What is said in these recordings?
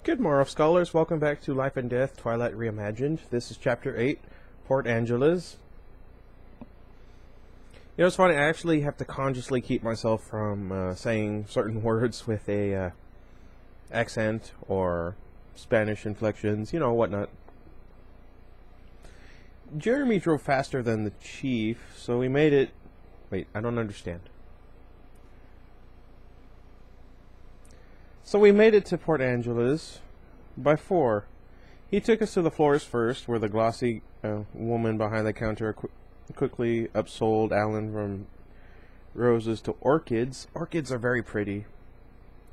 Good morrow, scholars. Welcome back to Life and Death, Twilight Reimagined. This is Chapter 8, Port Angeles. You know, it's funny, I actually have to consciously keep myself from saying certain words with a accent or Spanish inflections, whatnot. Jeremy drove faster than the chief, so we made it... Wait, I don't understand. So we made it to Port Angeles by 4. He took us to the floors first, where the glossy woman behind the counter quickly upsold Alan from roses to orchids. Orchids are very pretty.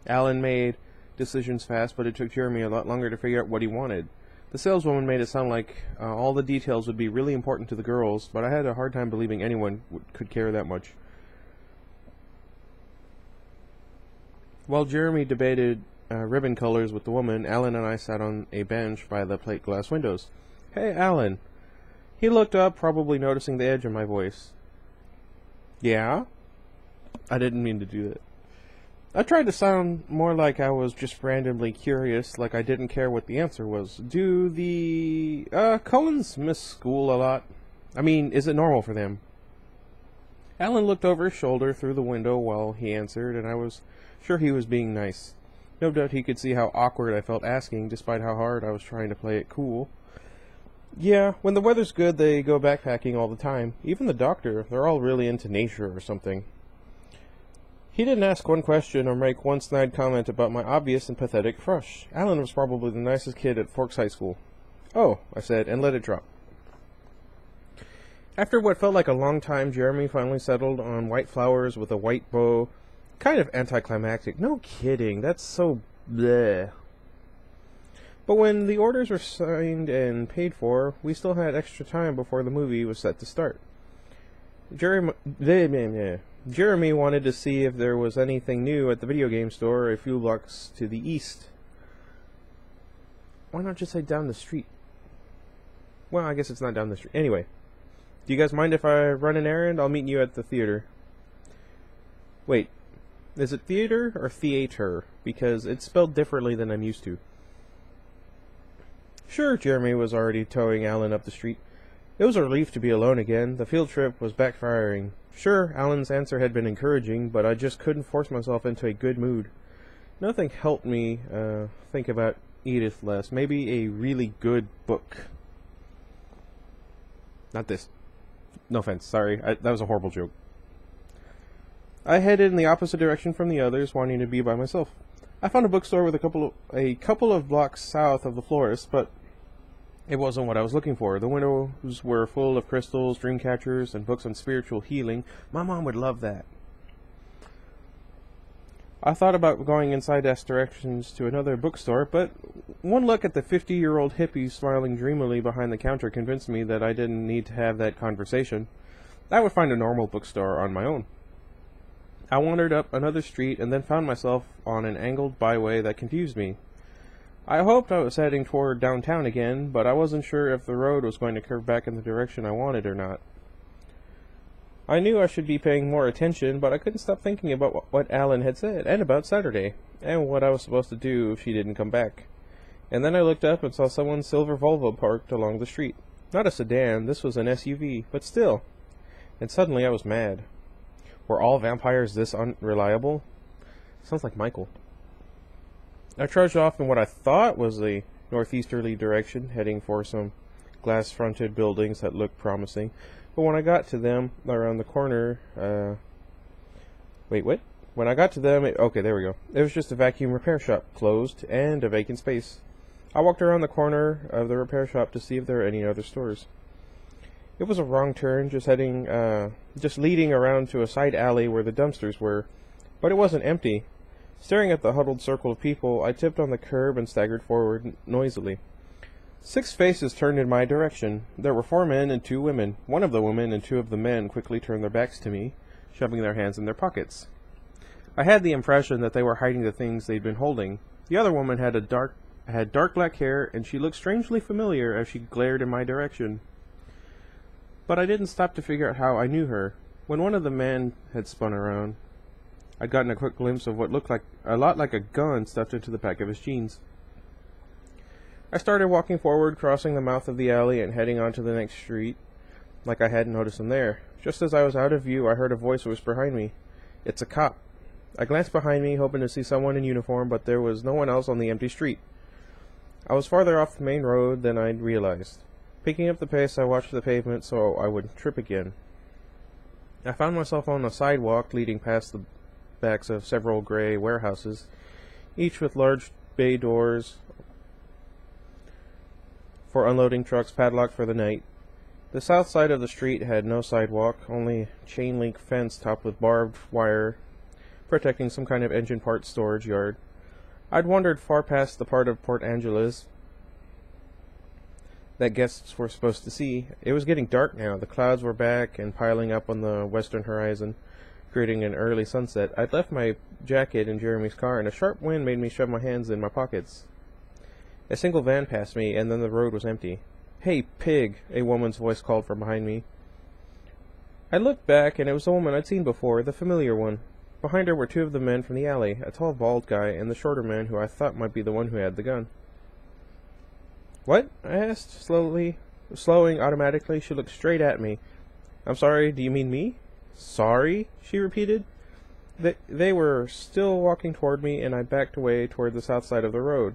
Alan made decisions fast, but it took Jeremy a lot longer to figure out what he wanted. The saleswoman made it sound like all the details would be really important to the girls, but I had a hard time believing anyone could care that much. While Jeremy debated ribbon colors with the woman, Alan and I sat on a bench by the plate glass windows. "Hey, Alan." He looked up, probably noticing the edge of my voice. "Yeah?" I didn't mean to do that. I tried to sound more like I was just randomly curious, like I didn't care what the answer was. "Do the Cullens miss school a lot? I mean, is it normal for them?" Alan looked over his shoulder through the window while he answered, and I was sure he was being nice. No doubt he could see how awkward I felt asking, despite how hard I was trying to play it cool. "Yeah, when the weather's good, they go backpacking all the time. Even the doctor, they're all really into nature or something." He didn't ask one question or make one snide comment about my obvious and pathetic crush. Alan was probably the nicest kid at Forks High School. "Oh," I said, and let it drop. After what felt like a long time, Jeremy finally settled on white flowers with a white bow. Kind of anticlimactic. No kidding, that's so bleh. But when the orders were signed and paid for, we still had extra time before the movie was set to start. Jeremy wanted to see if there was anything new at the video game store a few blocks to the east. Why not just say down the street? Well, I guess it's not down the street. Anyway, do you guys mind if I run an errand? I'll meet you at the theater. Wait, is it theater or theater? Because it's spelled differently than I'm used to. Sure, Jeremy was already towing Alan up the street. It was a relief to be alone again. The field trip was backfiring. Sure, Alan's answer had been encouraging, but I just couldn't force myself into a good mood. Nothing helped me think about Edith less. Maybe a really good book. Not this. No offense, sorry. That was a horrible joke. I headed in the opposite direction from the others, wanting to be by myself. I found a bookstore with a couple of blocks south of the florist, but it wasn't what I was looking for. The windows were full of crystals, dream catchers, and books on spiritual healing. My mom would love that. I thought about going in side-ass directions to another bookstore, but one look at the 50-year-old hippie smiling dreamily behind the counter convinced me that I didn't need to have that conversation. I would find a normal bookstore on my own. I wandered up another street and then found myself on an angled byway that confused me. I hoped I was heading toward downtown again, but I wasn't sure if the road was going to curve back in the direction I wanted or not. I knew I should be paying more attention, but I couldn't stop thinking about what Alan had said, and about Saturday, and what I was supposed to do if she didn't come back. And then I looked up and saw someone's silver Volvo parked along the street. Not a sedan, this was an SUV, but still. And suddenly I was mad. Were all vampires this unreliable? Sounds like Michael. I trudged off in what I thought was a northeasterly direction, heading for some glass-fronted buildings that looked promising. But when I got to them, around the corner, wait, what? When I got to them, okay, there we go. It was just a vacuum repair shop, closed, and a vacant space. I walked around the corner of the repair shop to see if there were any other stores. It was a wrong turn, just leading around to a side alley where the dumpsters were, but it wasn't empty. Staring at the huddled circle of people, I tipped on the curb and staggered forward noisily. 6 faces turned in my direction. There were 4 men and 2 women. One of the women and 2 of the men quickly turned their backs to me, shoving their hands in their pockets. I had the impression that they were hiding the things they'd been holding. The other woman had dark black hair, and she looked strangely familiar as she glared in my direction. But I didn't stop to figure out how I knew her. When one of the men had spun around, I'd gotten a quick glimpse of what looked like a lot like a gun stuffed into the back of his jeans. I started walking forward, crossing the mouth of the alley and heading onto the next street, like I hadn't noticed him there. Just as I was out of view, I heard a voice whisper behind me. "It's a cop." I glanced behind me, hoping to see someone in uniform, but there was no one else on the empty street. I was farther off the main road than I'd realized. Picking up the pace, I watched the pavement so I wouldn't trip again. I found myself on a sidewalk leading past the backs of several gray warehouses, each with large bay doors for unloading trucks padlocked for the night. The south side of the street had no sidewalk, only chain-link fence topped with barbed wire protecting some kind of engine parts storage yard. I'd wandered far past the part of Port Angeles that guests were supposed to see. It was getting dark now. The clouds were back and piling up on the western horizon, creating an early sunset. I'd left my jacket in Jeremy's car, and a sharp wind made me shove my hands in my pockets. A single van passed me, and then the road was empty. "Hey, pig," a woman's voice called from behind me. I looked back, and it was a woman I'd seen before, the familiar one. Behind her were two of the men from the alley, a tall bald guy and the shorter man who I thought might be the one who had the gun. "What?" I asked, slowing automatically. She looked straight at me. "I'm sorry, do you mean me?" "Sorry?" she repeated. They were still walking toward me, and I backed away toward the south side of the road.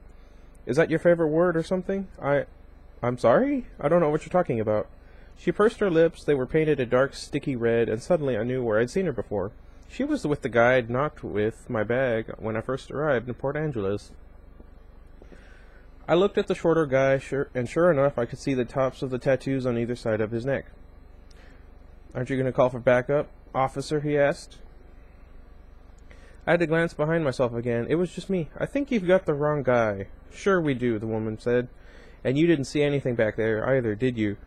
"Is that your favorite word or something?" I'm sorry? I don't know what you're talking about." She pursed her lips. They were painted a dark, sticky red, and suddenly I knew where I'd seen her before. She was with the guy I'd knocked with my bag when I first arrived in Port Angeles. I looked at the shorter guy, and sure enough, I could see the tops of the tattoos on either side of his neck. "Aren't you going to call for backup, officer?" he asked. I had to glance behind myself again. It was just me. "I think you've got the wrong guy." "Sure we do," the woman said. "And you didn't see anything back there either, did you?"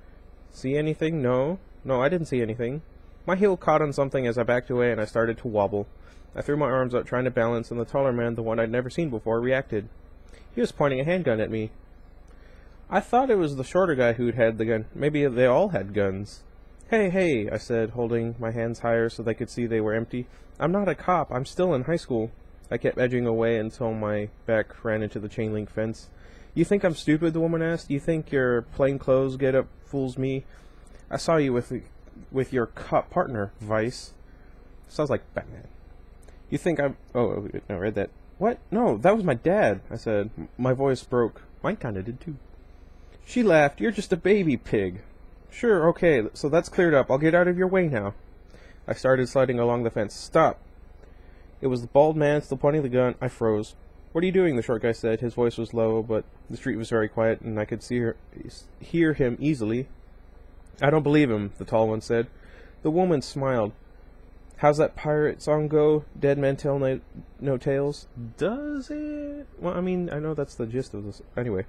"See anything? No, I didn't see anything." My heel caught on something as I backed away, and I started to wobble. I threw my arms up, trying to balance, and the taller man, the one I'd never seen before, reacted. He was pointing a handgun at me. I thought it was the shorter guy who'd had the gun. Maybe they all had guns. Hey, I said, holding my hands higher so they could see they were empty. "I'm not a cop. I'm still in high school." I kept edging away until my back ran into the chain-link fence. "You think I'm stupid?" the woman asked. "You think your plainclothes get-up fools me? I saw you with your cop partner, Vice." Sounds like Batman. "You think I'm..." Oh, no, I read that. "What? No, that was my dad," I said. My voice broke. Mine kinda did too. She laughed. "You're just a baby pig." "Sure, okay, so that's cleared up. I'll get out of your way now." I started sliding along the fence. "Stop." It was the bald man still pointing the gun. I froze. "What are you doing?" the short guy said. His voice was low, but the street was very quiet, and I could hear him easily. "I don't believe him," the tall one said. The woman smiled. "How's that pirate song go? Dead men tell no tales." "Does it?" "Well, I mean, I know that's the gist of this. Anyway."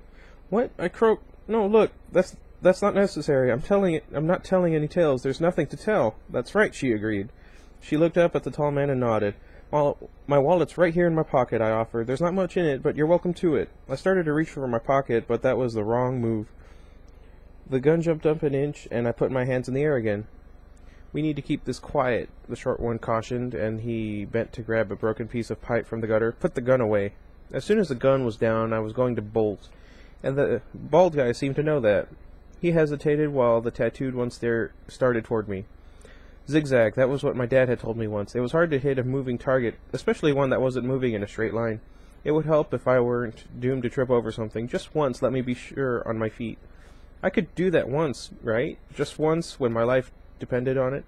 "What?" I croaked. "No, look, that's not necessary. I'm not telling any tales. There's nothing to tell." "That's right," she agreed. She looked up at the tall man and nodded. "Well, my wallet's right here in my pocket," I offered. "There's not much in it, but you're welcome to it." I started to reach for my pocket, but that was the wrong move. The gun jumped up an inch, and I put my hands in the air again. "We need to keep this quiet," the short one cautioned, and he bent to grab a broken piece of pipe from the gutter. "Put the gun away." As soon as the gun was down, I was going to bolt, and the bald guy seemed to know that. He hesitated while the tattooed one started toward me. Zigzag, that was what my dad had told me once. It was hard to hit a moving target, especially one that wasn't moving in a straight line. It would help if I weren't doomed to trip over something. Just once, let me be sure on my feet. I could do that once, right? Just once, when my life depended on it.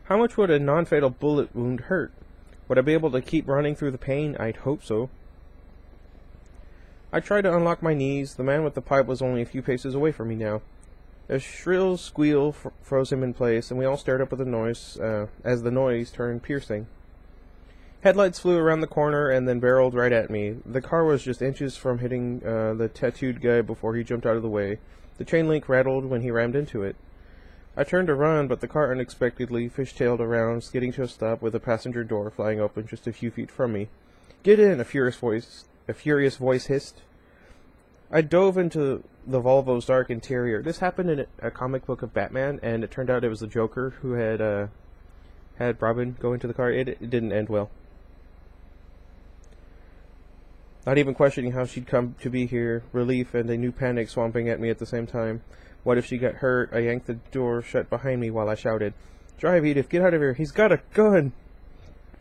How much would a non-fatal bullet wound hurt? Would I be able to keep running through the pain? I'd hope so. I tried to unlock my knees. The man with the pipe was only a few paces away from me now. A shrill squeal froze him in place, and we all stared up at the noise, as the noise turned piercing. Headlights flew around the corner and then barreled right at me. The car was just inches from hitting the tattooed guy before he jumped out of the way. The chain link rattled when he rammed into it. I turned to run, but the car unexpectedly fishtailed around, skidding to a stop with the passenger door flying open just a few feet from me. "Get in!" a furious voice hissed. I dove into the Volvo's dark interior. This happened in a comic book of Batman, and it turned out it was the Joker who had Robin go into the car. It didn't end well. not even questioning how she'd come to be here, relief and a new panic swamping at me at the same time. What if she got hurt? I yanked the door shut behind me while I shouted, "Drive, Edith, get out of here, he's got a gun!"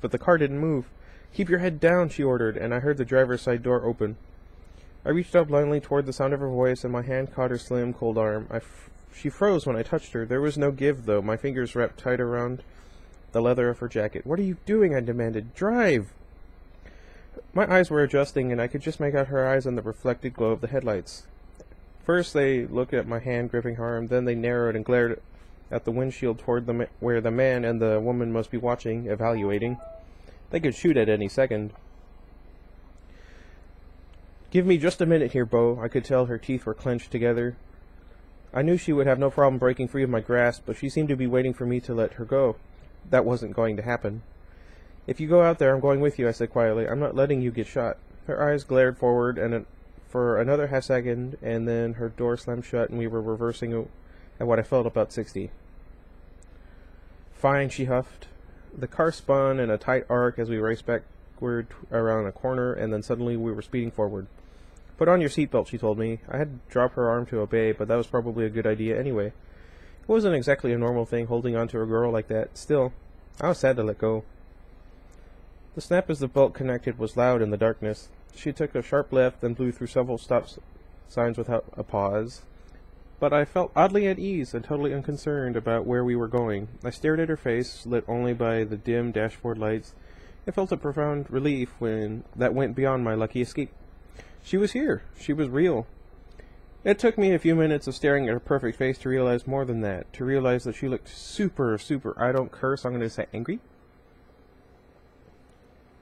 But the car didn't move. "Keep your head down," she ordered, and I heard the driver's side door open. I reached out blindly toward the sound of her voice, and my hand caught her slim, cold arm. She froze when I touched her. There was no give, though. My fingers wrapped tight around the leather of her jacket. "What are you doing?" I demanded. "Drive!" My eyes were adjusting, and I could just make out her eyes in the reflected glow of the headlights. First they looked at my hand gripping her arm, then they narrowed and glared at the windshield toward where the man and the woman must be watching, evaluating. They could shoot at any second. "Give me just a minute here, Beau." I could tell her teeth were clenched together. I knew she would have no problem breaking free of my grasp, but she seemed to be waiting for me to let her go. That wasn't going to happen. "If you go out there, I'm going with you," I said quietly. "I'm not letting you get shot." Her eyes glared forward for another half second, and then her door slammed shut, and we were reversing at what I felt about 60. "Fine," she huffed. The car spun in a tight arc as we raced backward around a corner, and then suddenly we were speeding forward. "Put on your seatbelt," she told me. I had to drop her arm to obey, but that was probably a good idea anyway. It wasn't exactly a normal thing holding on to a girl like that. Still, I was sad to let go. The snap as the belt connected was loud in the darkness. She took a sharp left, then blew through several stop signs without a pause. But I felt oddly at ease and totally unconcerned about where we were going. I stared at her face, lit only by the dim dashboard lights. I felt a profound relief that went beyond my lucky escape. She was here. She was real. It took me a few minutes of staring at her perfect face to realize more than that, to realize that she looked super, I don't curse, I'm going to say angry.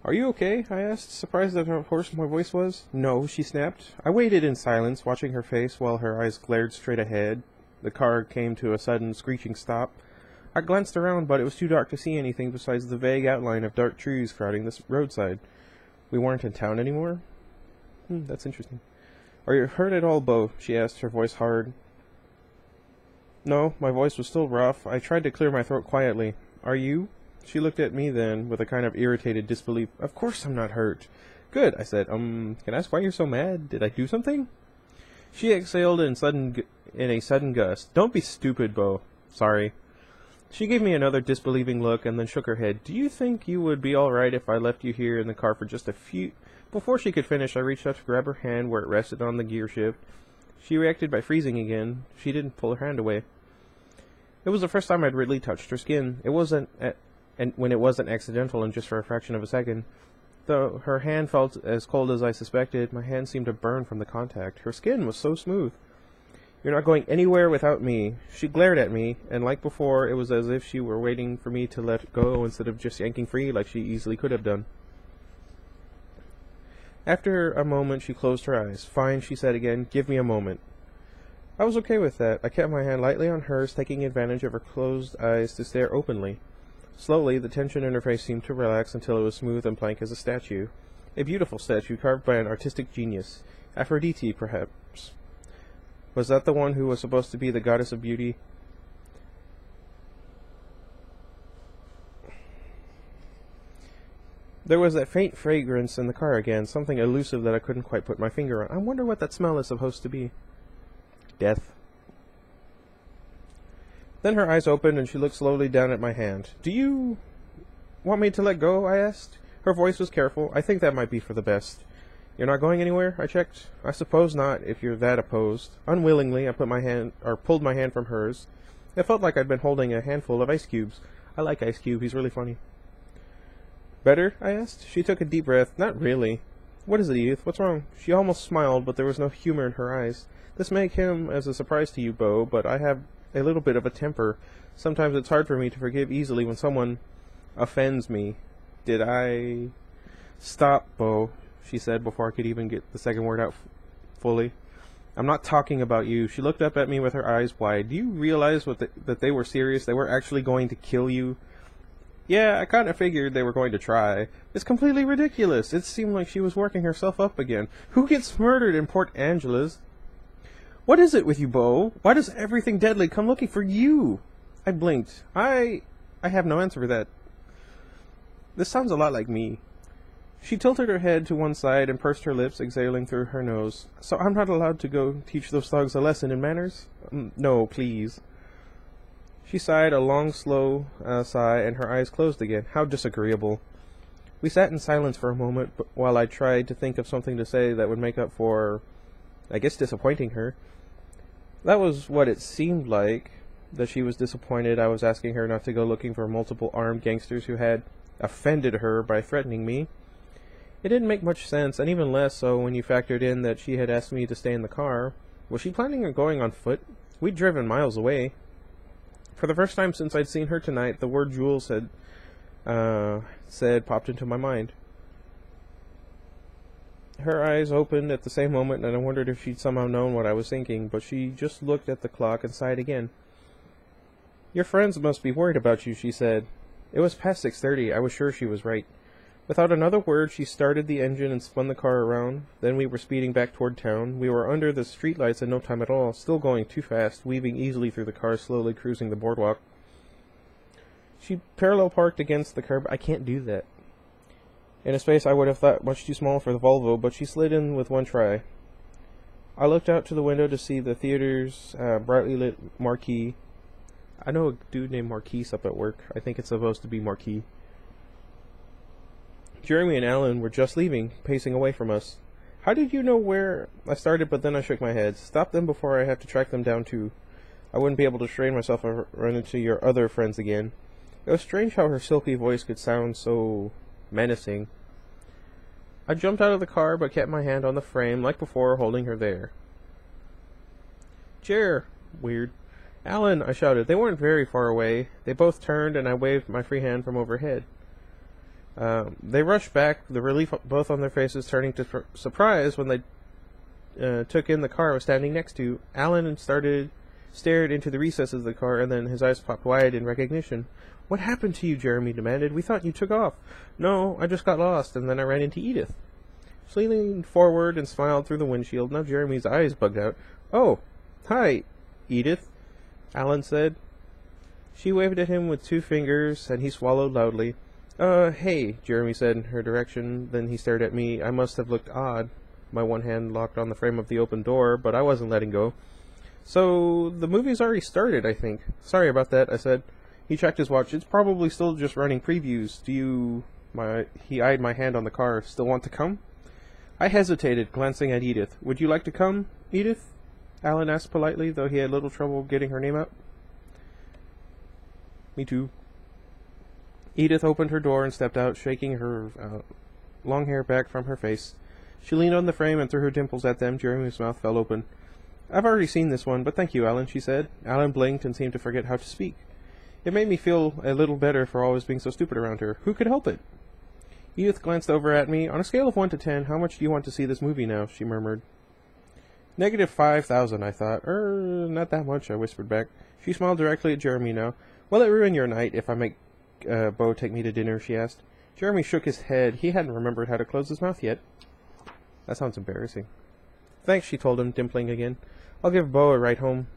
"Are you okay?" I asked, surprised at how hoarse my voice was. "No," she snapped. I waited in silence, watching her face while her eyes glared straight ahead. The car came to a sudden, screeching stop. I glanced around, but it was too dark to see anything besides the vague outline of dark trees crowding the roadside. We weren't in town anymore? That's interesting. "Are you hurt at all, Beau?" she asked, her voice hard. No, my voice was still rough. I tried to clear my throat quietly. "Are you?" She looked at me then, with a kind of irritated disbelief. "Of course I'm not hurt." "Good," I said. Can I ask why you're so mad? Did I do something?" She exhaled in a sudden gust. "Don't be stupid, Beau." "Sorry." She gave me another disbelieving look and then shook her head. "Do you think you would be all right if I left you here in the car for just a few—" Before she could finish, I reached out to grab her hand where it rested on the gear shift. She reacted by freezing again. She didn't pull her hand away. It was the first time I'd really touched her skin. It wasn't when it wasn't accidental and just for a fraction of a second. Though her hand felt as cold as I suspected, my hand seemed to burn from the contact. Her skin was so smooth. "You're not going anywhere without me." She glared at me, and like before, it was as if she were waiting for me to let go instead of just yanking free like she easily could have done. After a moment, she closed her eyes. "Fine," she said again. "Give me a moment." I was okay with that. I kept my hand lightly on hers, taking advantage of her closed eyes to stare openly. Slowly, the tension in her face seemed to relax until it was smooth and blank as a statue. A beautiful statue carved by an artistic genius. Aphrodite, perhaps. Was that the one who was supposed to be the goddess of beauty? There was that faint fragrance in the car again, something elusive that I couldn't quite put my finger on. I wonder what that smell is supposed to be. Death. Then her eyes opened and she looked slowly down at my hand. "Do you want me to let go?" I asked. Her voice was careful. "I think that might be for the best." "You're not going anywhere?" I checked. "I suppose not, if you're that opposed." Unwillingly, I pulled my hand from hers. It felt like I'd been holding a handful of ice cubes. I like Ice Cube. He's really funny. "Better?" I asked. She took a deep breath. "Not really." "What is it, Edith? What's wrong?" She almost smiled, but there was no humor in her eyes. "This may come as a surprise to you, Beau, but I have a little bit of a temper. Sometimes it's hard for me to forgive easily when someone offends me." "Did I—" "Stop, Beau," she said before I could even get the second word out fully. "I'm not talking about you." She looked up at me with her eyes wide. "Do you realize that they were serious? They were actually going to kill you?" "Yeah, I kind of figured they were going to try." "It's completely ridiculous." It seemed like she was working herself up again. "Who gets murdered in Port Angeles?" "What is it with you, Beau? Why does everything deadly come looking for you?" I blinked. I have no answer for that. This sounds a lot like me. She tilted her head to one side and pursed her lips, exhaling through her nose. So I'm not allowed to go teach those thugs a lesson in manners? No, please. She sighed a long, slow sigh, and her eyes closed again. How disagreeable. We sat in silence for a moment while I tried to think of something to say that would make up for, I guess, disappointing her. That was what it seemed like, that she was disappointed I was asking her not to go looking for multiple armed gangsters who had offended her by threatening me. It didn't make much sense, and even less so when you factored in that she had asked me to stay in the car. Was she planning on going on foot? We'd driven miles away. For the first time since I'd seen her tonight, the word Jules had said popped into my mind. Her eyes opened at the same moment, and I wondered if she'd somehow known what I was thinking, but she just looked at the clock and sighed again. Your friends must be worried about you, she said. It was past 6:30. I was sure she was right. Without another word, she started the engine and spun the car around. Then we were speeding back toward town. We were under the streetlights in no time at all, still going too fast, weaving easily through the cars, slowly cruising the boardwalk. She parallel parked against the curb. I can't do that. In a space I would have thought much too small for the Volvo, but she slid in with one try. I looked out to the window to see the theater's brightly lit marquee. I know a dude named Marquise up at work. I think it's supposed to be Marquis. Jeremy and Alan were just leaving, pacing away from us. How did you know where? I started, but then I shook my head. Stop them before I have to track them down too. I wouldn't be able to strain myself or run into your other friends again. It was strange how her silky voice could sound so menacing. I jumped out of the car, but kept my hand on the frame, like before, holding her there. Jer! Weird. Alan! I shouted. They weren't very far away. They both turned, and I waved my free hand from overhead. They rushed back, the relief both on their faces turning to surprise when they took in the car I was standing next to. Alan stared into the recesses of the car, and then his eyes popped wide in recognition. What happened to you? Jeremy demanded. We thought you took off. No, I just got lost, and then I ran into Edith. She leaned forward and smiled through the windshield. Now Jeremy's eyes bugged out. Oh, hi, Edith, Alan said. She waved at him with two fingers, and he swallowed loudly. Hey, Jeremy said in her direction. Then he stared at me. I must have looked odd. My one hand locked on the frame of the open door, but I wasn't letting go. So, the movie's already started, I think. Sorry about that, I said. He checked his watch. It's probably still just running previews. He eyed my hand on the car. Still want to come? I hesitated, glancing at Edith. Would you like to come, Edith? Alan asked politely, though he had little trouble getting her name out. Me too. Edith opened her door and stepped out, shaking her long hair back from her face. She leaned on the frame and threw her dimples at them. Jeremy's mouth fell open. I've already seen this one, but thank you, Alan, she said. Alan blinked and seemed to forget how to speak. It made me feel a little better for always being so stupid around her. Who could help it? Edith glanced over at me. On a scale of 1 to 10, how much do you want to see this movie now? She murmured. -5,000, I thought. Not that much, I whispered back. She smiled directly at Jeremy now. Will it ruin your night if I make Beau take me to dinner? She asked. Jeremy shook his head. He hadn't remembered how to close his mouth yet. That sounds embarrassing. Thanks, she told him, dimpling again. I'll give Beau a ride home.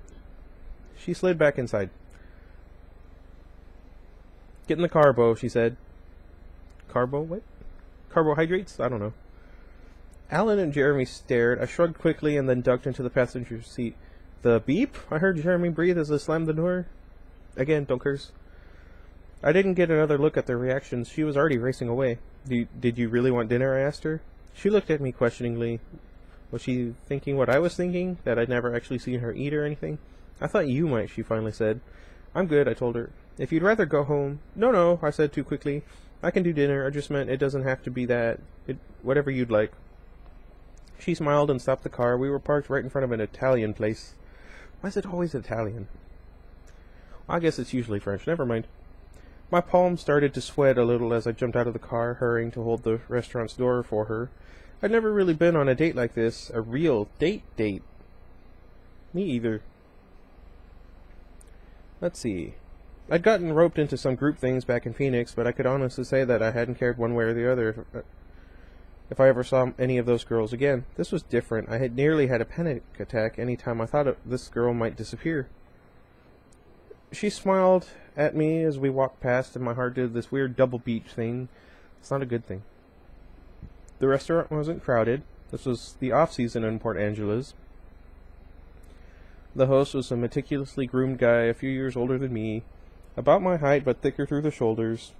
She slid back inside. Get in the car, Beau, she said. What? Carbohydrates? I don't know. Alan and Jeremy stared. I shrugged quickly and then ducked into the passenger seat. The beep? I heard Jeremy breathe as I slammed the door. Again, don't curse. I didn't get another look at their reactions. She was already racing away. Did you really want dinner? I asked her. She looked at me questioningly. Was she thinking what I was thinking? That I'd never actually seen her eat or anything? I thought you might, she finally said. I'm good, I told her. If you'd rather go home... No, I said too quickly. I can do dinner. I just meant it doesn't have to be that. Whatever you'd like. She smiled and stopped the car. We were parked right in front of an Italian place. Why is it always Italian? I guess it's usually French. Never mind. My palms started to sweat a little as I jumped out of the car, hurrying to hold the restaurant's door for her. I'd never really been on a date like this. A real date. Me either. Let's see. I'd gotten roped into some group things back in Phoenix, but I could honestly say that I hadn't cared one way or the other if I ever saw any of those girls again. This was different. I had nearly had a panic attack any time I thought this girl might disappear. She smiled at me as we walked past, and my heart did this weird double beach thing. It's not a good thing. The restaurant wasn't crowded. This was the off-season in Port Angeles. The host was a meticulously groomed guy, a few years older than me, about my height but thicker through the shoulders.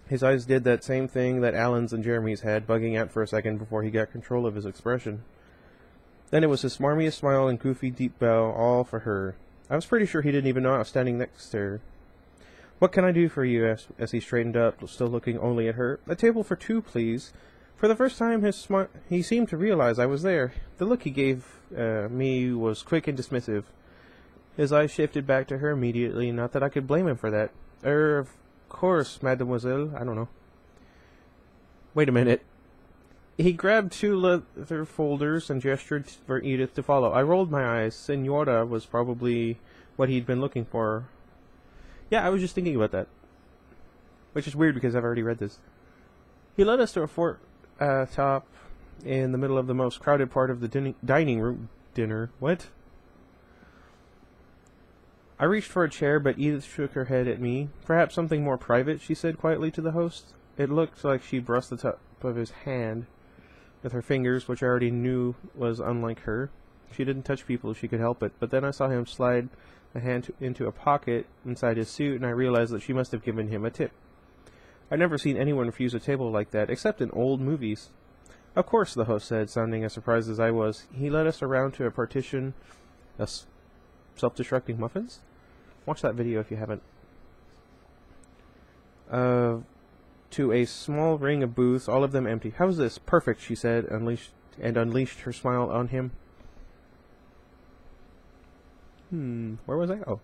His eyes did that same thing that Alan's and Jeremy's had, bugging out for a second before he got control of his expression. Then it was his smarmiest smile and goofy deep bow, all for her. I was pretty sure he didn't even know I was standing next to her. "What can I do for you?" as he straightened up, still looking only at her. "A table for two, please." For the first time, he seemed to realize I was there. The look he gave me was quick and dismissive. His eyes shifted back to her immediately, not that I could blame him for that. Of course, mademoiselle, I don't know. Wait a minute. He grabbed two leather folders and gestured for Edith to follow. I rolled my eyes. Senora was probably what he'd been looking for. Yeah, I was just thinking about that. Which is weird because I've already read this. He led us to a fort top in the middle of the most crowded part of the dining room. Dinner. What? I reached for a chair, but Edith shook her head at me. "Perhaps something more private," she said quietly to the host. It looked like she brushed the top of his hand with her fingers, which I already knew was unlike her. She didn't touch people if she could help it, but then I saw him slide a hand into a pocket inside his suit, and I realized that she must have given him a tip. I'd never seen anyone refuse a table like that, except in old movies. "Of course," the host said, sounding as surprised as I was. He led us around to a partition of self-destructing muffins? Watch that video if you haven't. To a small ring of booths, all of them empty. "How's this?" "Perfect," she said, unleashed her smile on him. Where was I? Oh.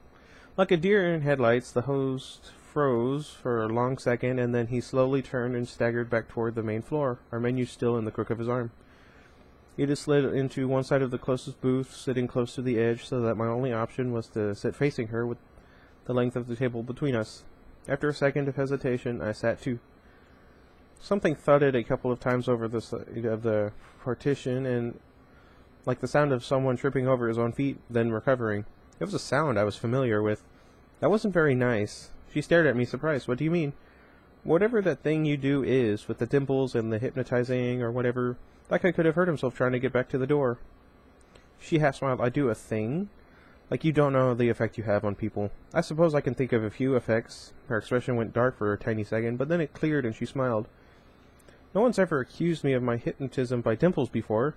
Like a deer in headlights, the host froze for a long second, and then he slowly turned and staggered back toward the main floor, our menu still in the crook of his arm. He just slid into one side of the closest booth, sitting close to the edge, so that my only option was to sit facing her with the length of the table between us. After a second of hesitation, I sat too. Something thudded a couple of times over the side of the partition, and like the sound of someone tripping over his own feet, then recovering. It was a sound I was familiar with. That wasn't very nice. She stared at me, surprised. "What do you mean?" "Whatever that thing you do is, with the dimples and the hypnotizing or whatever." That guy could have hurt himself trying to get back to the door. She half smiled. "I do a thing? Like you don't know the effect you have on people." "I suppose I can think of a few effects." Her expression went dark for a tiny second, but then it cleared and she smiled. "No one's ever accused me of my hypnotism by dimples before.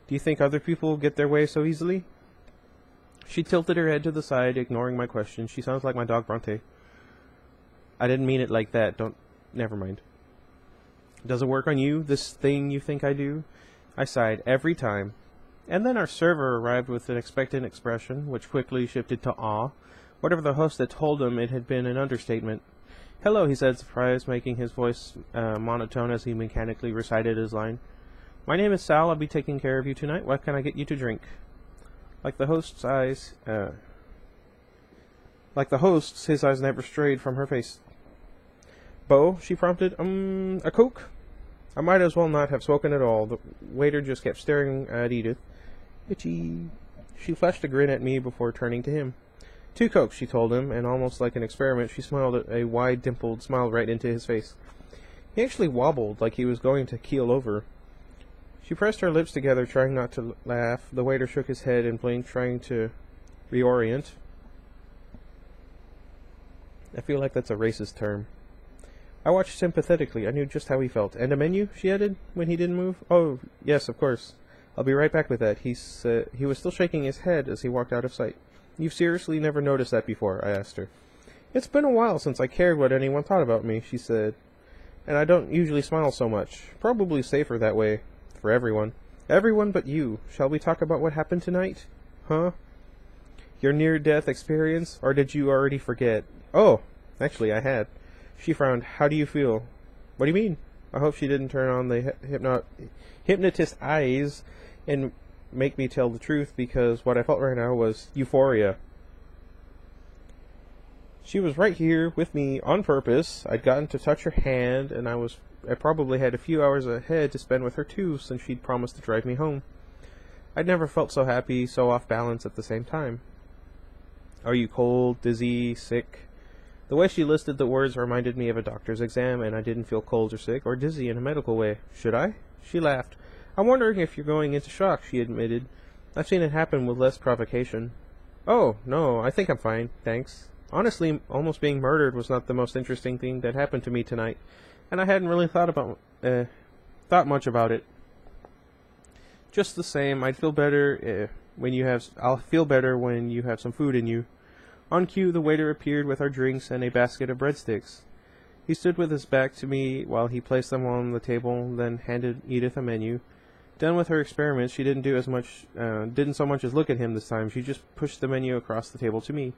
Do you think other people get their way so easily?" She tilted her head to the side, ignoring my question. "She sounds like my dog Bronte." "I didn't mean it like that. Never mind." "Does it work on you, this thing you think I do?" I sighed. "Every time." And then our server arrived with an expectant expression, which quickly shifted to awe. Whatever the host had told him, it had been an understatement. "Hello," he said, surprised, making his voice monotone as he mechanically recited his line. "My name is Sal. I'll be taking care of you tonight. What can I get you to drink?" Like the host's, his eyes never strayed from her face. "Bo," she prompted. A Coke?" I might as well not have spoken at all. The waiter just kept staring at Edith. "Itchy." She flashed a grin at me before turning to him. "2 Cokes," she told him, and almost like an experiment, she smiled a wide, dimpled smile right into his face. He actually wobbled, like he was going to keel over. She pressed her lips together, trying not to laugh. The waiter shook his head and blinked, trying to reorient. I feel like that's a racist term. I watched sympathetically. I knew just how he felt. "And a menu?" she added, when he didn't move. "Oh, yes, of course. I'll be right back with that." He was still shaking his head as he walked out of sight. "You've seriously never noticed that before?" I asked her. "It's been a while since I cared what anyone thought about me," she said. "And I don't usually smile so much. Probably safer that way. For everyone." "Everyone but you. Shall we talk about what happened tonight?" "Huh? Your near-death experience? Or did you already forget?" "Oh, actually, I had." She frowned. "How do you feel?" "What do you mean?" I hope she didn't turn on the hypnotist eyes and make me tell the truth, because what I felt right now was euphoria. She was right here with me on purpose. I'd gotten to touch her hand, and I probably had a few hours ahead to spend with her too, since she'd promised to drive me home. I'd never felt so happy, so off balance at the same time. "Are you cold, dizzy, sick?" The way she listed the words reminded me of a doctor's exam, and I didn't feel cold or sick or dizzy in a medical way. Should I? She laughed. I'm wondering if you're going into shock, she admitted. I've seen it happen with less provocation. Oh, no, I think I'm fine, thanks. Honestly, almost being murdered was not the most interesting thing that happened to me tonight, and I hadn't really thought much about it. Just the same, I'll feel better when you have some food in you. On cue, the waiter appeared with our drinks and a basket of breadsticks. He stood with his back to me while he placed them on the table, then handed Edith a menu. Done with her experiments, she didn't so much as look at him this time. She just pushed the menu across the table to me.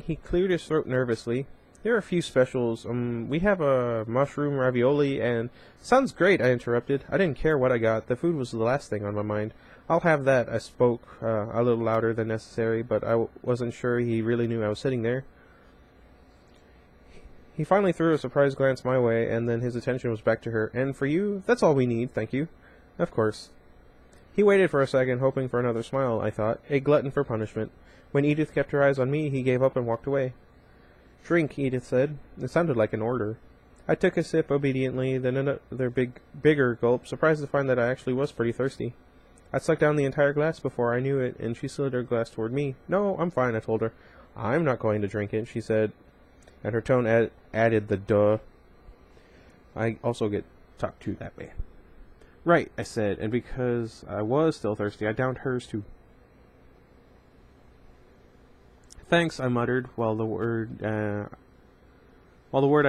He cleared his throat nervously. There are a few specials. We have a mushroom ravioli and... Sounds great, I interrupted. I didn't care what I got. The food was the last thing on my mind. I'll have that, I spoke, a little louder than necessary, but I wasn't sure he really knew I was sitting there. He finally threw a surprised glance my way, and then his attention was back to her. And for you, that's all we need, thank you. Of course. He waited for a second, hoping for another smile, I thought, a glutton for punishment. When Edith kept her eyes on me, he gave up and walked away. Drink, Edith said. It sounded like an order. I took a sip obediently, then another bigger gulp, surprised to find that I actually was pretty thirsty. I sucked down the entire glass before I knew it, and she slid her glass toward me. No, I'm fine, I told her. I'm not going to drink it, she said, and her tone added the duh. I also get talked to that way. Right, I said, and because I was still thirsty, I downed hers too. Thanks, I muttered, while the word I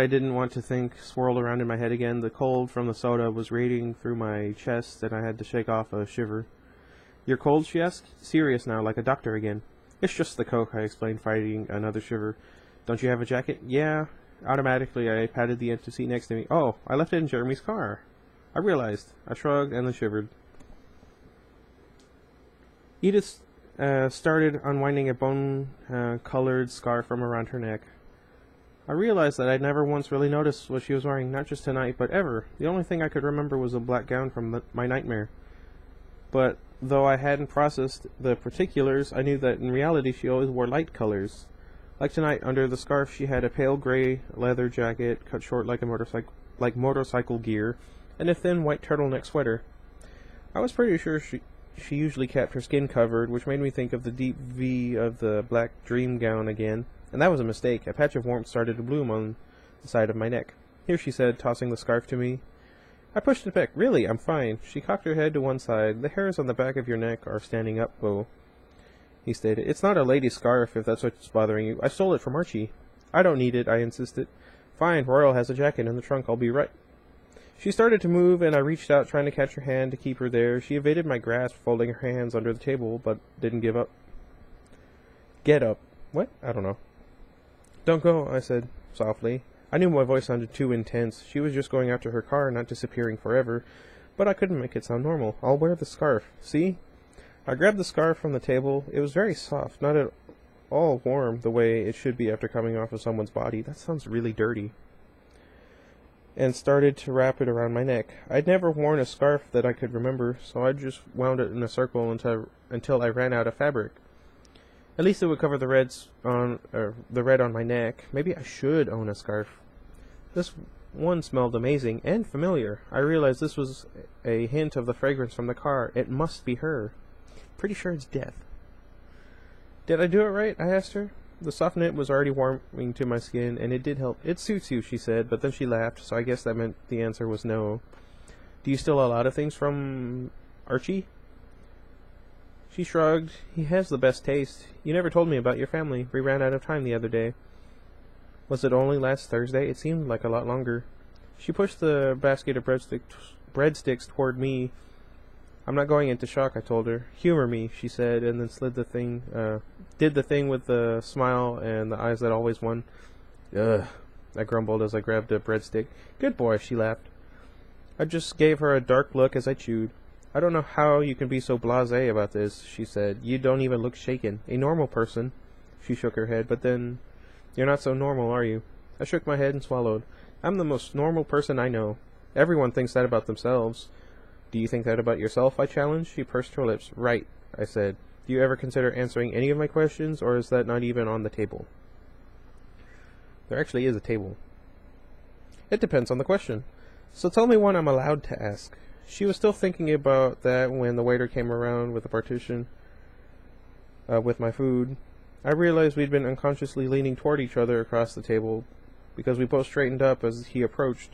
didn't want to think swirled around in my head again. The cold from the soda was radiating through my chest, and I had to shake off a shiver. You're cold, she asked. Serious now, like a doctor again. It's just the Coke, I explained, fighting another shiver. Don't you have a jacket? Yeah. Automatically, I patted the empty seat next to me. Oh, I left it in Jeremy's car. I realized. I shrugged and then shivered. Edith started unwinding a bone-colored scarf from around her neck. I realized that I'd never once really noticed what she was wearing, not just tonight, but ever. The only thing I could remember was a black gown from my nightmare. But though I hadn't processed the particulars, I knew that in reality she always wore light colors. Like tonight, under the scarf she had a pale gray leather jacket, cut short like motorcycle gear, and a thin white turtleneck sweater. I was pretty sure she usually kept her skin covered, which made me think of the deep V of the black dream gown again, and that was a mistake. A patch of warmth started to bloom on the side of my neck. Here, she said, tossing the scarf to me. I pushed it back. Really, I'm fine. She cocked her head to one side. The hairs on the back of your neck are standing up, Bo, he stated. It's not a lady's scarf, if that's what's bothering you. I stole it from Archie. I don't need it, I insisted. Fine, Royal has a jacket in the trunk. I'll be right. She started to move, and I reached out, trying to catch her hand to keep her there. She evaded my grasp, folding her hands under the table, but didn't give up. Get up. What? I don't know. Don't go, I said, softly. I knew my voice sounded too intense. She was just going after her car, not disappearing forever, but I couldn't make it sound normal. I'll wear the scarf. See? I grabbed the scarf from the table. It was very soft, not at all warm, the way it should be after coming off of someone's body. That sounds really dirty. And started to wrap it around my neck. I'd never worn a scarf that I could remember, so I just wound it in a circle until I ran out of fabric. At least it would cover the red on my neck. Maybe I should own a scarf. This one smelled amazing and familiar. I realized this was a hint of the fragrance from the car. It must be her. Pretty sure it's death. Did I do it right? I asked her. The soft knit was already warming to my skin, and it did help. It suits you, she said, but then she laughed, so I guess that meant the answer was no. Do you steal a lot of things from Archie? She shrugged. He has the best taste. You never told me about your family. We ran out of time the other day. Was it only last Thursday? It seemed like a lot longer. She pushed the basket of breadsticks toward me. I'm not going into shock, I told her. Humor me, she said, and then did the thing with the smile and the eyes that always won. Ugh, I grumbled as I grabbed a breadstick. Good boy, she laughed. I just gave her a dark look as I chewed. I don't know how you can be so blasé about this, she said. You don't even look shaken. A normal person. She shook her head, but then, you're not so normal, are you? I shook my head and swallowed. I'm the most normal person I know. Everyone thinks that about themselves. Do you think that about yourself? I challenged. She pursed her lips. Right, I said. Do you ever consider answering any of my questions, or is that not even on the table? There actually is a table. It depends on the question. So tell me one I'm allowed to ask. She was still thinking about that when the waiter came around with the partition with my food. I realized we'd been unconsciously leaning toward each other across the table because we both straightened up as he approached.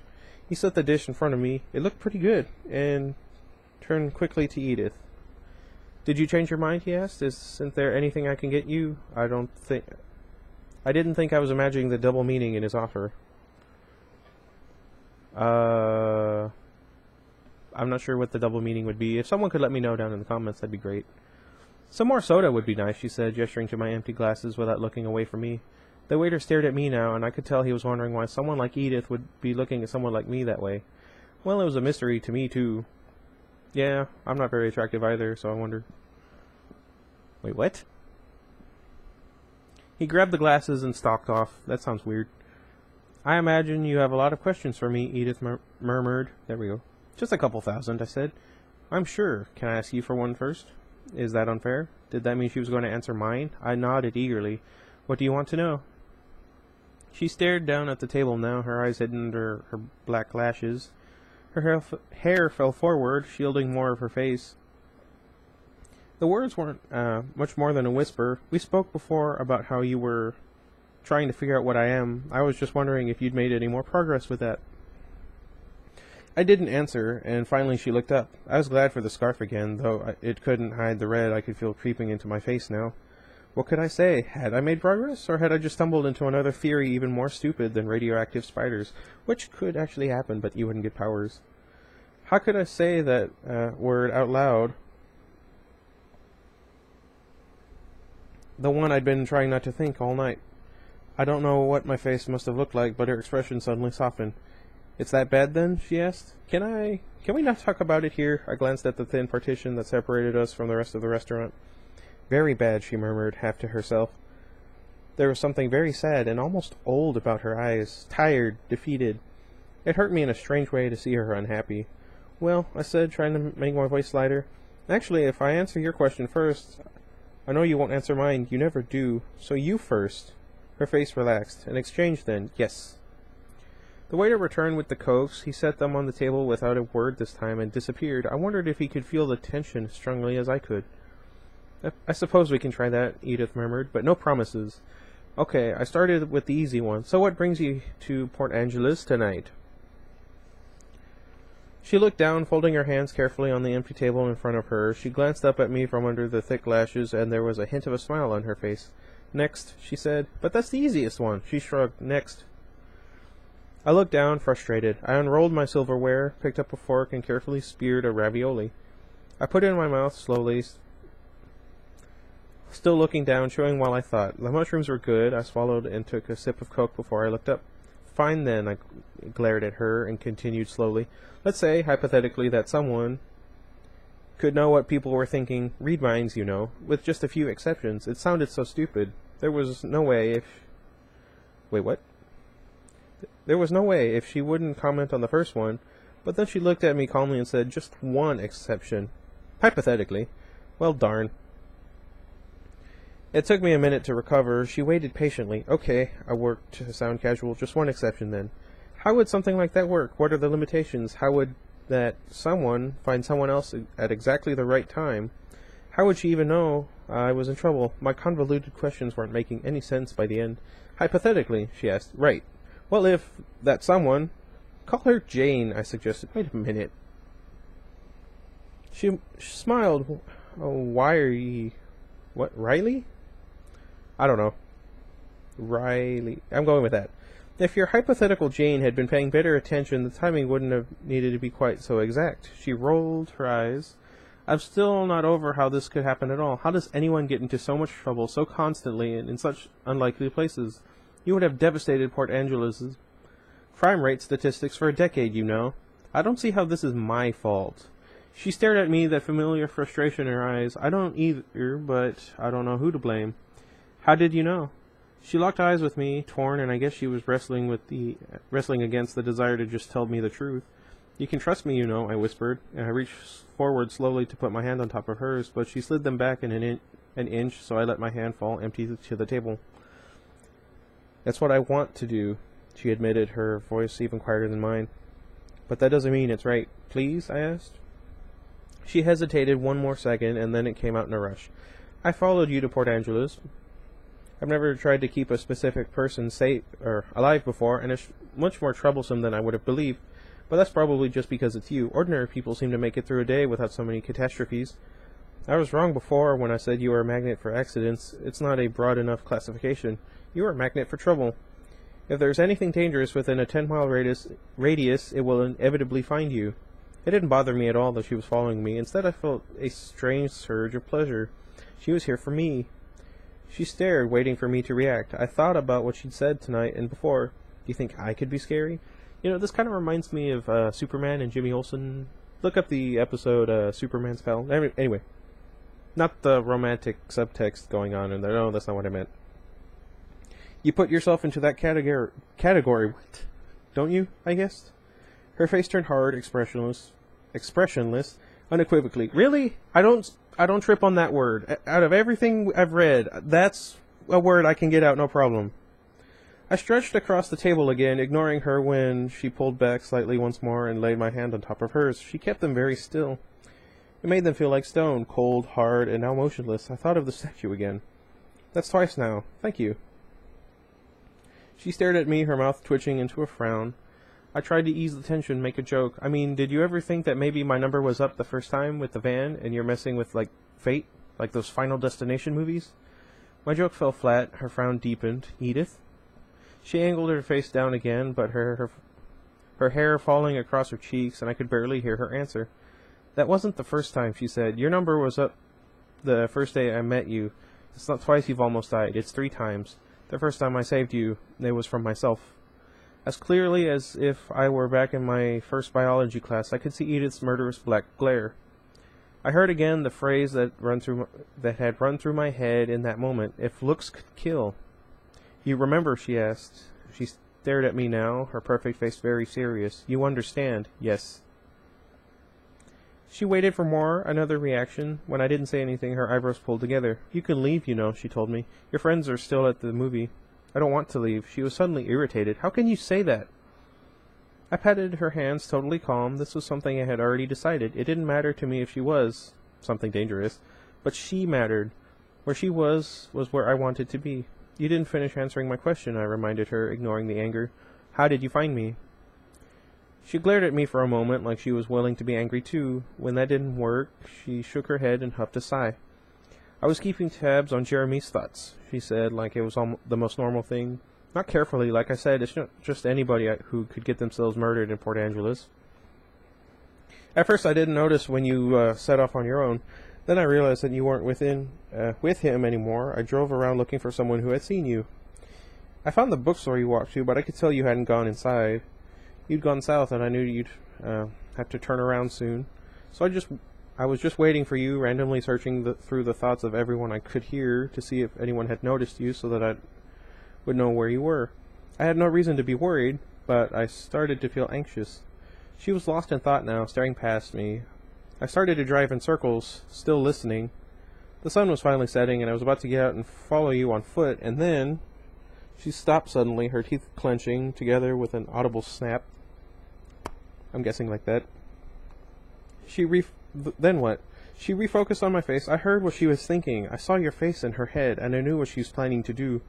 He set the dish in front of me. It looked pretty good, and turned quickly to Edith. "Did you change your mind?" he asked. "Isn't there anything I can get you?" I didn't think I was imagining the double meaning in his offer. I'm not sure what the double meaning would be. If someone could let me know down in the comments, that'd be great. "Some more soda would be nice," she said, gesturing to my empty glasses without looking away from me. The waiter stared at me now, and I could tell he was wondering why someone like Edith would be looking at someone like me that way. Well, it was a mystery to me, too. Yeah, I'm not very attractive either, so I wondered. Wait, what? He grabbed the glasses and stalked off. That sounds weird. "I imagine you have a lot of questions for me," Edith murmured. There we go. "Just a couple thousand," I said. "I'm sure. Can I ask you for one first?" Is that unfair? Did that mean she was going to answer mine? I nodded eagerly. "What do you want to know?" She stared down at the table now, her eyes hidden under her black lashes. Her hair fell forward, shielding more of her face. The words weren't much more than a whisper. "We spoke before about how you were trying to figure out what I am. I was just wondering if you'd made any more progress with that." I didn't answer, and finally she looked up. I was glad for the scarf again, though it couldn't hide the red I could feel creeping into my face now. What could I say? Had I made progress, or had I just stumbled into another theory even more stupid than radioactive spiders, which could actually happen, but you wouldn't get powers? How could I say that word out loud? The one I'd been trying not to think all night. I don't know what my face must have looked like, but her expression suddenly softened. "It's that bad then?" she asked. Can we not talk about it here?" I glanced at the thin partition that separated us from the rest of the restaurant. "Very bad," she murmured, half to herself. There was something very sad and almost old about her eyes, tired, defeated. It hurt me in a strange way to see her unhappy. "Well," I said, trying to make my voice lighter, "actually, if I answer your question first, I know you won't answer mine. You never do. So you first." Her face relaxed. "An exchange, then?" "Yes." The waiter returned with the cokes. He set them on the table without a word this time and disappeared. I wondered if he could feel the tension as strongly as I could. I suppose we can try that," Edith murmured, "but no promises." "Okay, I started with the easy one. So what brings you to Port Angeles tonight?" She looked down, folding her hands carefully on the empty table in front of her. She glanced up at me from under the thick lashes, and there was a hint of a smile on her face. "Next," she said. "But that's the easiest one." She shrugged. "Next." I looked down, frustrated. I unrolled my silverware, picked up a fork, and carefully speared a ravioli. I put it in my mouth slowly, still looking down, chewing while I thought. The mushrooms were good. I swallowed and took a sip of Coke before I looked up. "Fine, then," I glared at her and continued slowly. "Let's say, hypothetically, that someone could know what people were thinking, read minds, you know, with just a few exceptions. It sounded so stupid. There was no way if... Wait, what? There was no way if she wouldn't comment on the first one, but then she looked at me calmly and said, just one exception. Hypothetically. Well, darn. It took me a minute to recover. She waited patiently. Okay, I worked to sound casual. Just one exception, then. How would something like that work? What are the limitations? How would that someone find someone else at exactly the right time? How would she even know I was in trouble? My convoluted questions weren't making any sense by the end. Hypothetically, she asked. Right. Well, if that someone... Call her Jane, I suggested. Wait a minute. She smiled. Oh, why are you... What, Riley? I don't know. Riley. I'm going with that. If your hypothetical Jane had been paying better attention, the timing wouldn't have needed to be quite so exact. She rolled her eyes. I'm still not over how this could happen at all. How does anyone get into so much trouble so constantly and in such unlikely places? You would have devastated Port Angeles' crime rate statistics for a decade, you know. I don't see how this is my fault. She stared at me, that familiar frustration in her eyes. I don't either, but I don't know who to blame. How did you know? She locked eyes with me, torn, and I guess she was wrestling against the desire to just tell me the truth. You can trust me, you know, I whispered, and I reached forward slowly to put my hand on top of hers, but she slid them back in an inch, so I let my hand fall empty to the table. That's what I want to do, she admitted, her voice even quieter than mine. But that doesn't mean it's right. Please? I asked. She hesitated one more second, and then it came out in a rush. I followed you to Port Angeles. I've never tried to keep a specific person safe or alive before, and it's much more troublesome than I would have believed. But that's probably just because it's you. Ordinary people seem to make it through a day without so many catastrophes. I was wrong before when I said you were a magnet for accidents. It's not a broad enough classification. You are a magnet for trouble. If there's anything dangerous within a 10-mile radius, it will inevitably find you. It didn't bother me at all that she was following me. Instead, I felt a strange surge of pleasure. She was here for me. She stared, waiting for me to react. I thought about what she'd said tonight and before. Do you think I could be scary? You know, this kind of reminds me of Superman and Jimmy Olsen. Look up the episode Superman's Pal. Anyway, not the romantic subtext going on in there. No, that's not what I meant. You put yourself into that category, what? Don't you, I guess? Her face turned hard, expressionless, unequivocally. Really? I don't trip on that word. Out of everything I've read, that's a word I can get out no problem. I stretched across the table again, ignoring her when she pulled back slightly once more and laid my hand on top of hers. She kept them very still. It made them feel like stone, cold, hard, and now motionless. I thought of the statue again. That's twice now. Thank you. She stared at me, her mouth twitching into a frown. I tried to ease the tension, make a joke. I mean, did you ever think that maybe my number was up the first time with the van and you're messing with, like, fate? Like those Final Destination movies? My joke fell flat, her frown deepened. Edith? She angled her face down again, but her hair falling across her cheeks, and I could barely hear her answer. That wasn't the first time, she said. Your number was up the first day I met you. It's not twice you've almost died, it's 3 times. The first time I saved you, it was from myself. As clearly as if I were back in my first biology class, I could see Edith's murderous black glare. I heard again the phrase that had run through my head in that moment. If looks could kill. You remember, she asked. She stared at me now, her perfect face very serious. You understand? Yes. She waited for more, another reaction. When I didn't say anything, her eyebrows pulled together. You can leave, you know, she told me. Your friends are still at the movie. I don't want to leave. She was suddenly irritated. How can you say that? I patted her hands, totally calm. This was something I had already decided. It didn't matter to me if she was something dangerous, but she mattered. Where she was where I wanted to be. You didn't finish answering my question, I reminded her, ignoring the anger. How did you find me? She glared at me for a moment, like she was willing to be angry too. When that didn't work, she shook her head and huffed a sigh. I was keeping tabs on Jeremy's thoughts, she said, like it was the most normal thing. Not carefully, like I said, it's not just anybody who could get themselves murdered in Port Angeles. At first I didn't notice when you set off on your own. Then I realized that you weren't with him anymore. I drove around looking for someone who had seen you. I found the bookstore you walked to, but I could tell you hadn't gone inside. You'd gone south, and I knew you'd have to turn around soon. So I was just waiting for you, randomly searching through the thoughts of everyone I could hear to see if anyone had noticed you so that I would know where you were. I had no reason to be worried, but I started to feel anxious. She was lost in thought now, staring past me. I started to drive in circles, still listening. The sun was finally setting, and I was about to get out and follow you on foot, and then she stopped suddenly, her teeth clenching together with an audible snap. I'm guessing like that. Then what? She refocused on my face. I heard what she was thinking. I saw your face in her head, and I knew what she was planning to do.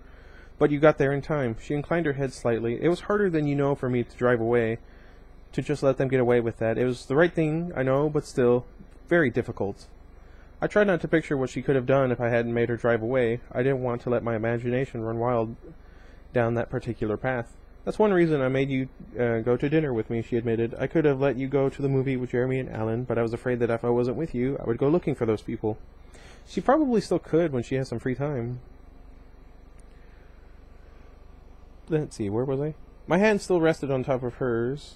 But you got there in time. She inclined her head slightly. It was harder than you know for me to drive away, to just let them get away with that. It was the right thing, I know, but still, very difficult. I tried not to picture what she could have done if I hadn't made her drive away. I didn't want to let my imagination run wild down that particular path. That's one reason I made you go to dinner with me, she admitted. I could have let you go to the movie with Jeremy and Alan, but I was afraid that if I wasn't with you, I would go looking for those people. She probably still could when she has some free time. Let's see, where was I? My hand still rested on top of hers.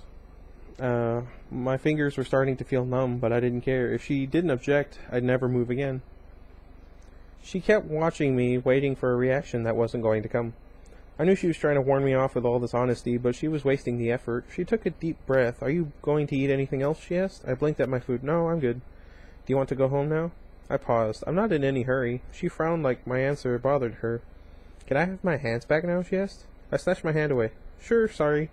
My fingers were starting to feel numb, but I didn't care. If she didn't object, I'd never move again. She kept watching me, waiting for a reaction that wasn't going to come. I knew she was trying to warn me off with all this honesty, but she was wasting the effort. She took a deep breath. Are you going to eat anything else, she asked. I blinked at my food. No, I'm good. Do you want to go home now? I paused. I'm not in any hurry. She frowned like my answer bothered her. Can I have my hands back now, she asked. I snatched my hand away. Sure, sorry.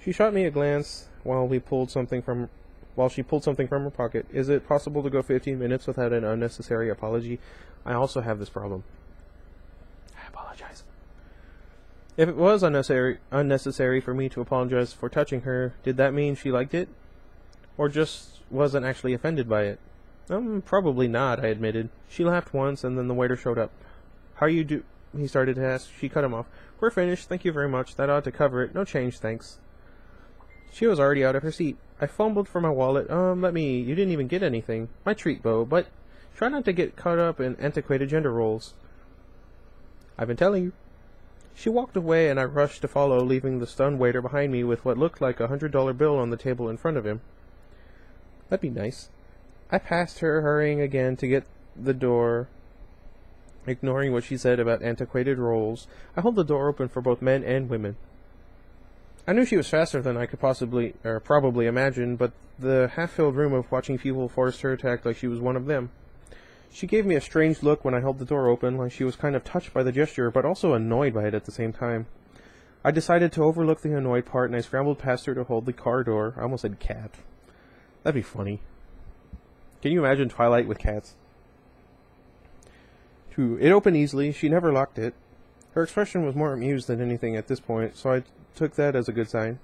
She shot me a glance while she pulled something from her pocket. Is it possible to go 15 minutes without an unnecessary apology? I also have this problem. I apologize. If it was unnecessary for me to apologize for touching her, did that mean she liked it? Or just wasn't actually offended by it? Probably not, I admitted. She laughed once, and then the waiter showed up. How you do? He started to ask. She cut him off. We're finished, thank you very much. That ought to cover it. No change, thanks. She was already out of her seat. I fumbled for my wallet. You didn't even get anything. My treat, Bo, but try not to get caught up in antiquated gender roles. I've been telling you. She walked away, and I rushed to follow, leaving the stunned waiter behind me with what looked like $100 bill on the table in front of him. That'd be nice. I passed her, hurrying again to get the door. Ignoring what she said about antiquated roles, I held the door open for both men and women. I knew she was faster than I could probably imagine, but the half-filled room of watching people forced her to act like she was one of them. She gave me a strange look when I held the door open, like she was kind of touched by the gesture, but also annoyed by it at the same time. I decided to overlook the annoyed part, and I scrambled past her to hold the car door. I almost said cat. That'd be funny. Can you imagine Twilight with cats? It opened easily. She never locked it. Her expression was more amused than anything at this point, so I took that as a good sign.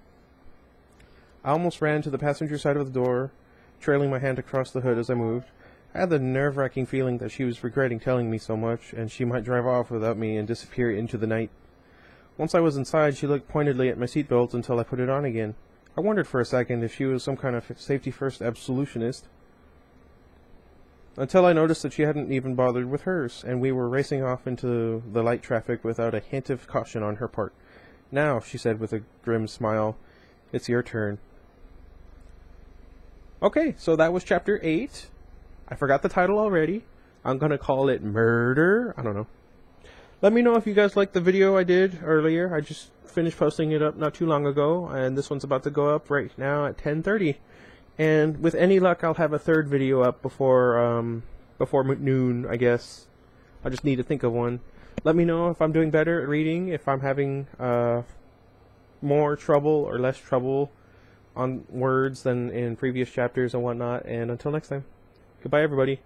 I almost ran to the passenger side of the door, trailing my hand across the hood as I moved. I had the nerve-wracking feeling that she was regretting telling me so much, and she might drive off without me and disappear into the night. Once I was inside, she looked pointedly at my seatbelt until I put it on again. I wondered for a second if she was some kind of safety-first absolutionist, until I noticed that she hadn't even bothered with hers, and we were racing off into the light traffic without a hint of caution on her part. Now, she said with a grim smile, it's your turn. Okay, so that was Chapter 8. I forgot the title already. I'm going to call it Murder. I don't know. Let me know if you guys liked the video I did earlier. I just finished posting it up not too long ago, and this one's about to go up right now at 10:30. And with any luck, I'll have a third video up before noon, I guess. I just need to think of one. Let me know if I'm doing better at reading, if I'm having more trouble or less trouble on words than in previous chapters and whatnot. And until next time, goodbye, everybody.